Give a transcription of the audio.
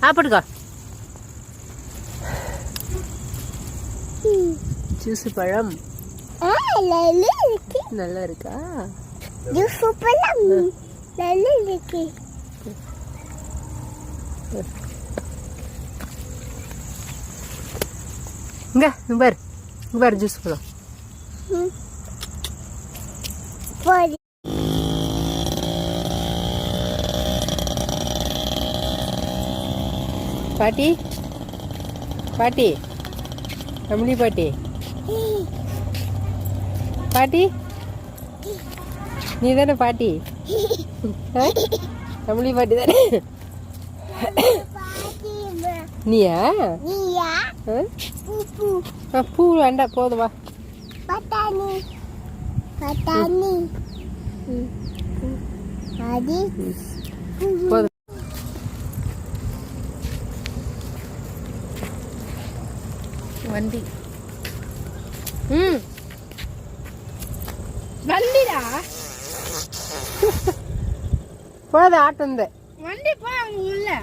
சாப்பிட்டுக்கோ. Juice பழம் நல்லா இருக்கா? ஜூஸ் பழம் நல்லா இருக்கு. இங்க பாரு ஜூஸ் பழம். பாட்டி பாட்டி அம்லி பாட்டி பாட்டி நீ தானே பாட்டி? அம்லி பாட்டி தானே நீயா? பூ வேண்டாம் போதும் வா. போதும். வண்டி வண்டிடா போத ஆட்டம் வண்டி போ உள்ள